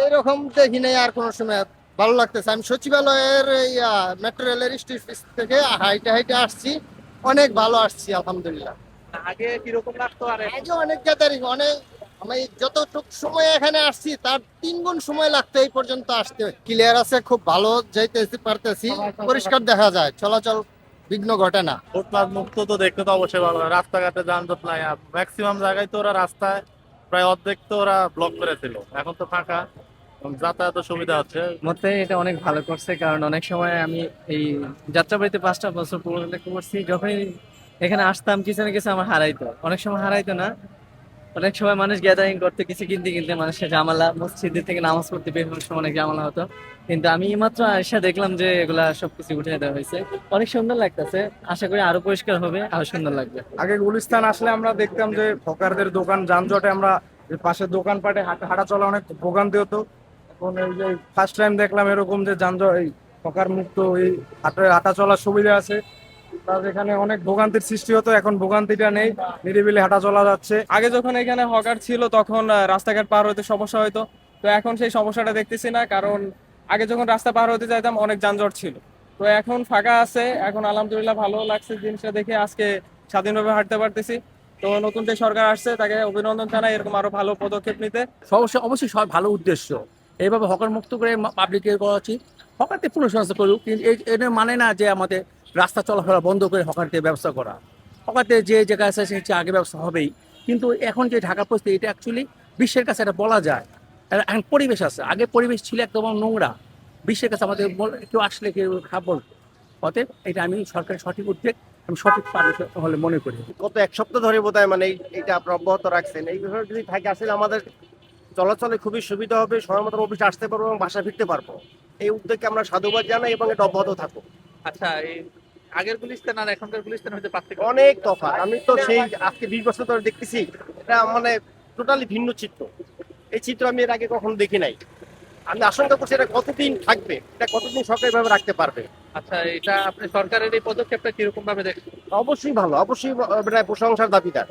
এরকম দেখি নাই আর কোনো সময়। ভালো লাগতেছে। আমি সচিবালয়ের মেট্রো রেলের স্টেশন থেকে হাইটে হাইটে আসছি, অনেক ভালো আসছি আলহামদুলিল্লাহ। আগে কিরকম লাগতো আর এখন? আগে অনেক গ্যাদারিং, অনেক আমি যতটুকু সময় এখানে আসছি তার 3 গুণ সময় লাগতো এই পর্যন্ত আসতে। ক্লিয়ার আছে, খুব ভালো যাইতেছি পারতেছি, পরিষ্কার দেখা যায়, চলাচল বিঘ্ন ঘটে না। ফুটপাত মুক্ত তো দেখতে তো অবশ্যই ভালো হয়। রাস্তাঘাটে যানজট নাই, ম্যাক্সিমাম জায়গায় তো ওরা রাস্তায় প্রায় অর্ধেক তো ওরা ব্লক করেছিল, এখন তো ফাঁকা, যাতায়াতের সুবিধা হচ্ছে। মতে এটা অনেক ভালো করছে, কারণ অনেক সময় আমি এই যাত্রাবাড়িতে 5টা বছর পড়ালেখা করছি, যখনই এখানে আসতাম কিছু না কিছু আমার হারাইতো, অনেক সময় হারাইতো না, অনেক সময় মানুষ গ্যাদারিং করতে কিছু কিনতে কিনতে মানুষের ঝামেলা, মসজিদের থেকে নামাজ পড়তে বের হওয়ার সময় অনেক ঝামেলা হতো। কিন্তু আমি মাত্র এসে দেখলাম যে এগুলা সবকিছু উঠে দেওয়া হয়েছে, অনেক সুন্দর লাগতেছে। আশা করি আরো পরিষ্কার হবে, আরো সুন্দর লাগবে। আগে গুলিস্তান আসলে আমরা দেখতাম যে হকারদের দোকান, যানজটে আমরা পাশের দোকানপাটে হাঁটা চলা অনেক ভোগান্তি হতো। এখন এই যে ফার্স্ট টাইম দেখলাম এরকম যে যানজট, এই হকার মুক্ত এই হাঁটা চলার সুবিধা আছে। তার এখানে অনেক ভোগান্তির সৃষ্টি হতো, এখন ভোগান্তিটা নেই, নিরিবিলি হাঁটা চলা যাচ্ছে। আগে যখন এখানে হকার ছিল তখন রাস্তাঘাট পার হতে সমস্যা হতো, তো এখন সেই সমস্যাটা দেখতেছি না, কারণ আগে যখন রাস্তা পার হতে চাইতাম অনেক যানজট ছিল। তো এখন ফাঁকা আছে, এখন আলহামদুলিল্লাহ ভালো লাগছে জিনিসটা দেখে, আজকে স্বাধীনভাবে হাঁটতে পারতেছি। তো নতুন যে সরকার আসছে তাকে অভিনন্দন জানাই এরকম আরো ভালো পদক্ষেপ নিতে। সমস্যা অবশ্যই সব ভালো উদ্দেশ্য, এইভাবে হকার মুক্ত করে পাবলিকের করা উচিত। হকারদের পুনঃসংস্থান করুক, কিন্তু এটা মানে না যে আমাদের রাস্তা চলাফেরা বন্ধ করে হকারদের ব্যবস্থা করা। হকারদের যে জায়গায় আছে সে আগে ব্যবস্থা হবেই, কিন্তু এখন যে ঢাকা পরিস্থিতি, এটা অ্যাকচুয়ালি বিশ্বের কাছে এটা বলা যায়। এখন পরিবেশ আছে, আগে পরিবেশ ছিল একদম নোংরা, বিশ্বের কাছে আমাদের কেউ আসলে কেউ খারাপ বলতো। অতএব এটা আমি সরকারের সঠিক উদ্যোগ, আমি সঠিক পাবলিশ হলে মনে করি। গত 1 সপ্তাহ ধরে বোধহয় মানে এটা আপনারা অব্যাহত রাখছেন, এইভাবে যদি থাকে আসলে আমাদের চলাচলে খুবই সুবিধা হবে, সময় মতো অফিসে আসতে পারবো এবং বাসা ফিরতে পারবো। এই উদ্যোগকে আমরা সাধুবাদ জানাই এবং এটা অব্যাহত থাকুক। আচ্ছা, এই আগের গুলিস্তান আর এখনকার গুলিস্তান হতে পার্থক্য অনেক তফাৎ, আমি তো সেই আজকে 20 বছর ধরে দেখতেছি, এটা মানে টোটালি ভিন্ন চিত্র। এই চিত্র আমি এর আগে কখনো দেখি নাই। আমি আশঙ্কা করছি এটা কতদিন থাকবে, এটা কতদিন সরকারিভাবে রাখতে পারবে। আচ্ছা, এটা আপনি সরকারের এই পদক্ষেপটা কিরকম ভাবে দেখছেন? অবশ্যই ভালো, অবশ্যই এটা প্রশংসার দাবিদার।